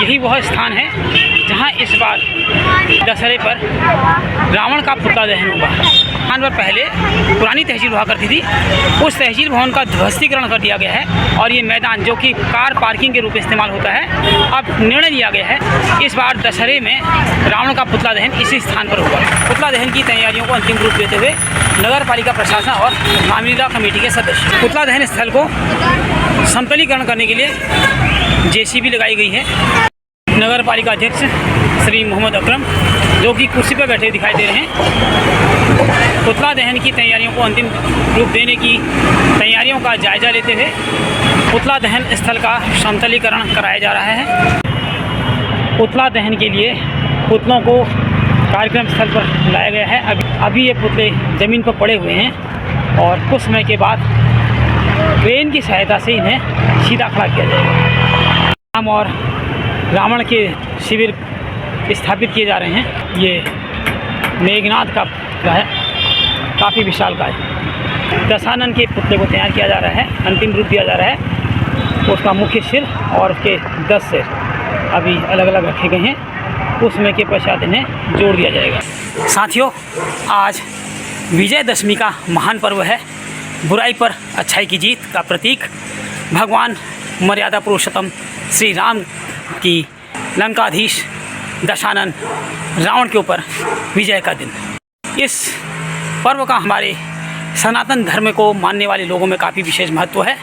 यही वह स्थान है जहां इस बार दशहरे पर रावण का पुतला दहन हुआ। स्थान पर पहले पुरानी तहसील हुआ करती थी, उस तहसील भवन का ध्वस्तीकरण कर दिया गया है और ये मैदान जो कि कार पार्किंग के रूप में इस्तेमाल होता है, अब निर्णय लिया गया है इस बार दशहरे में रावण का पुतला दहन इसी स्थान पर होगा। पुतला दहन की तैयारियों को अंतिम रूप देते हुए नगर पालिका प्रशासन और रामलीला कमेटी के सदस्य पुतला दहन स्थल को समतलीकरण करने के लिए जेसीबी लगाई गई है। नगर पालिका अध्यक्ष श्री मोहम्मद अकरम जो कि कुर्सी पर बैठे दिखाई दे रहे हैं, पुतला दहन की तैयारियों को अंतिम रूप देने की तैयारियों का जायजा लेते हुए पुतला दहन स्थल का समतलीकरण कराया जा रहा है। पुतला दहन के लिए पुतलों को कार्यक्रम स्थल पर लाया गया है। अभी ये पुतले ज़मीन पर पड़े हुए हैं और कुछ समय के बाद क्रेन की सहायता से इन्हें सीधा खड़ा किया जाएगा। राम और रावण के शिविर स्थापित किए जा रहे हैं। ये मेघनाथ का है, काफ़ी विशालकाय। दशानन के पुतले को तैयार किया जा रहा है, अंतिम रूप दिया जा रहा है। उसका मुख्य सिर और उसके 10 सिर अभी अलग अलग रखे गए हैं, उस समय के पश्चात इन्हें जोड़ दिया जाएगा। साथियों, आज विजयदशमी का महान पर्व है। बुराई पर अच्छाई की जीत का प्रतीक भगवान मर्यादा पुरुषोत्तम श्री राम की लंकाधीश दशानन रावण के ऊपर विजय का दिन। इस पर्व का हमारे सनातन धर्म को मानने वाले लोगों में काफ़ी विशेष महत्व है।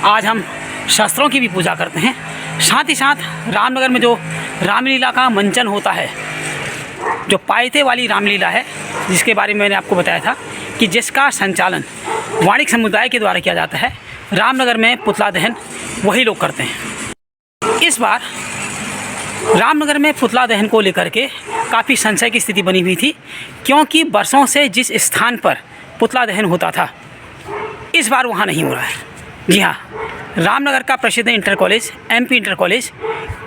आज हम शास्त्रों की भी पूजा करते हैं, साथ ही साथ रामनगर में जो रामलीला का मंचन होता है, जो पायते वाली रामलीला है, जिसके बारे में मैंने आपको बताया था कि जिसका संचालन वाणिक समुदाय के द्वारा किया जाता है, रामनगर में पुतला दहन वही लोग करते हैं। इस बार रामनगर में पुतला दहन को लेकर के काफ़ी संशय की स्थिति बनी हुई थी, क्योंकि वर्षों से जिस स्थान पर पुतला दहन होता था, इस बार वहाँ नहीं हो रहा है। जी हाँ, रामनगर का प्रसिद्ध inter college MP inter college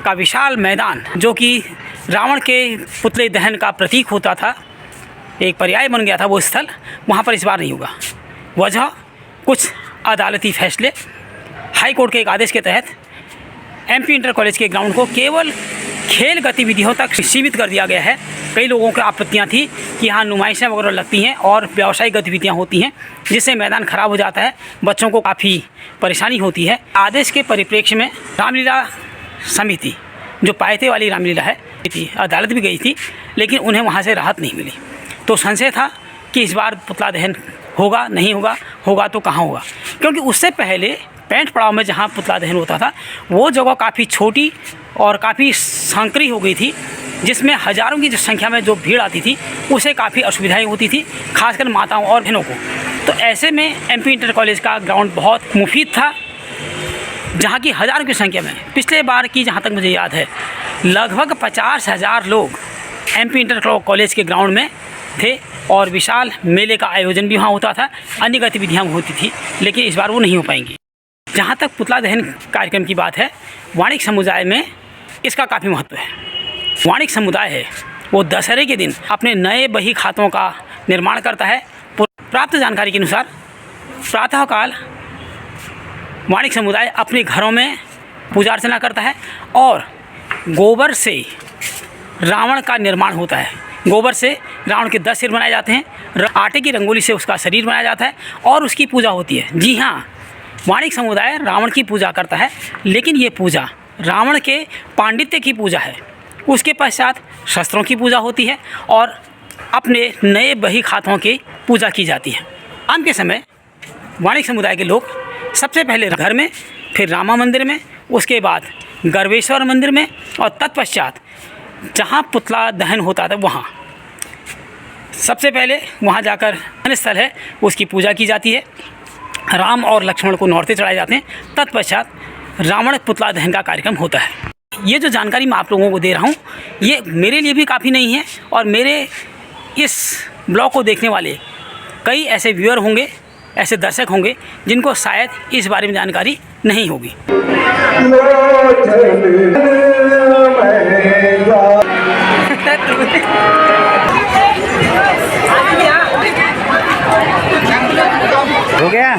का विशाल मैदान, जो कि रावण के पुतले दहन का प्रतीक होता था, एक पर्याय बन गया था वो स्थल, वहाँ पर इस बार नहीं होगा। वजह कुछ अदालती फैसले, हाई कोर्ट के एक आदेश के तहत MP इंटर कॉलेज के ग्राउंड को केवल खेल गतिविधियों तक सीमित कर दिया गया है। कई लोगों की आपत्तियां थी कि यहाँ नुमाइशें वगैरह लगती हैं और व्यावसायिक गतिविधियां होती हैं, जिससे मैदान ख़राब हो जाता है, बच्चों को काफ़ी परेशानी होती है। आदेश के परिप्रेक्ष्य में रामलीला समिति, जो पायते वाली रामलीला है, अदालत भी गई थी, लेकिन उन्हें वहाँ से राहत नहीं मिली। तो संशय था कि इस बार पुतला दहन होगा नहीं होगा, होगा तो कहाँ होगा, क्योंकि उससे पहले पैंट पड़ाव में जहाँ पुतला दहन होता था, वो जगह काफ़ी छोटी और काफ़ी सांकरी हो गई थी, जिसमें हज़ारों की संख्या में जो भीड़ आती थी, उसे काफ़ी असुविधाएं होती थी, खासकर माताओं और बहनों को। तो ऐसे में MP इंटर कॉलेज का ग्राउंड बहुत मुफीद था, जहाँ की हज़ारों की संख्या में, पिछले बार की जहाँ तक मुझे याद है, लगभग 50,000 लोग MP इंटर कॉलेज के ग्राउंड में थे और विशाल मेले का आयोजन भी वहाँ होता था, अन्य गतिविधियाँ होती थी, लेकिन इस बार वो नहीं हो पाएंगी। जहाँ तक पुतला दहन कार्यक्रम की बात है, वाणिक समुदाय में इसका काफ़ी महत्व है। वाणिक समुदाय है वो दशहरे के दिन अपने नए बही खातों का निर्माण करता है। प्राप्त जानकारी के अनुसार प्रातःकाल वाणिक समुदाय अपने घरों में पूजा अर्चना करता है और गोबर से रावण का निर्माण होता है। गोबर से रावण के 10 सिर बनाए जाते हैं, आटे की रंगोली से उसका शरीर बनाया जाता है और उसकी पूजा होती है। जी हाँ, वाणिक समुदाय रावण की पूजा करता है, लेकिन ये पूजा रावण के पांडित्य की पूजा है। उसके पश्चात शस्त्रों की पूजा होती है और अपने नए बही खातों की पूजा की जाती है। शाम के समय वाणिक समुदाय के लोग सबसे पहले घर में, फिर रामा मंदिर में, उसके बाद गर्वेश्वर मंदिर में और तत्पश्चात जहाँ पुतला दहन होता था वहाँ सबसे पहले वहाँ जाकर स्थल है उसकी पूजा की जाती है। राम और लक्ष्मण को नौरते चढ़ाए जाते हैं, तत्पश्चात रावण पुतला दहन का कार्यक्रम होता है। ये जो जानकारी मैं आप लोगों को दे रहा हूँ, ये मेरे लिए भी काफ़ी नहीं है और मेरे इस ब्लॉग को देखने वाले कई ऐसे व्यूअर होंगे, ऐसे दर्शक होंगे जिनको शायद इस बारे में जानकारी नहीं होगी। हो गया?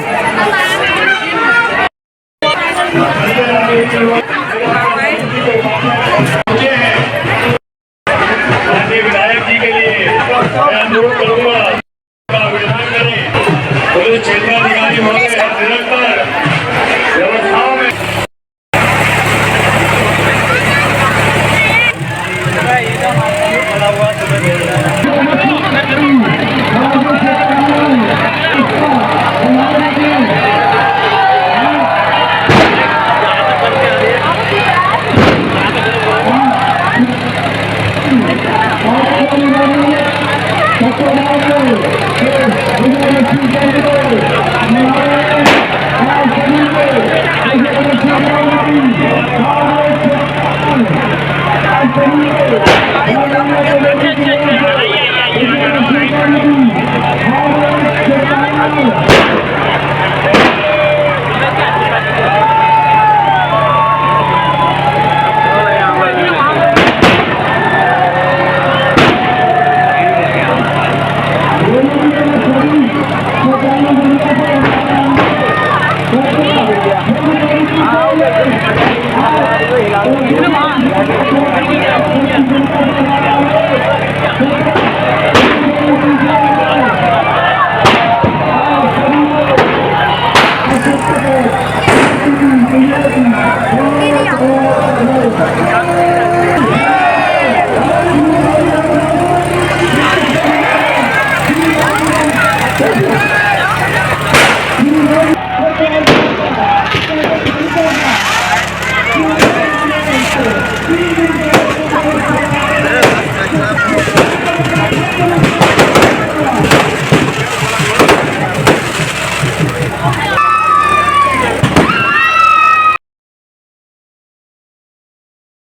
अनुरोध करूंगा का विधान करें। पुलिस क्षेत्राधिकारी महोदय निरंतर व्यवस्थाओं में Thank you.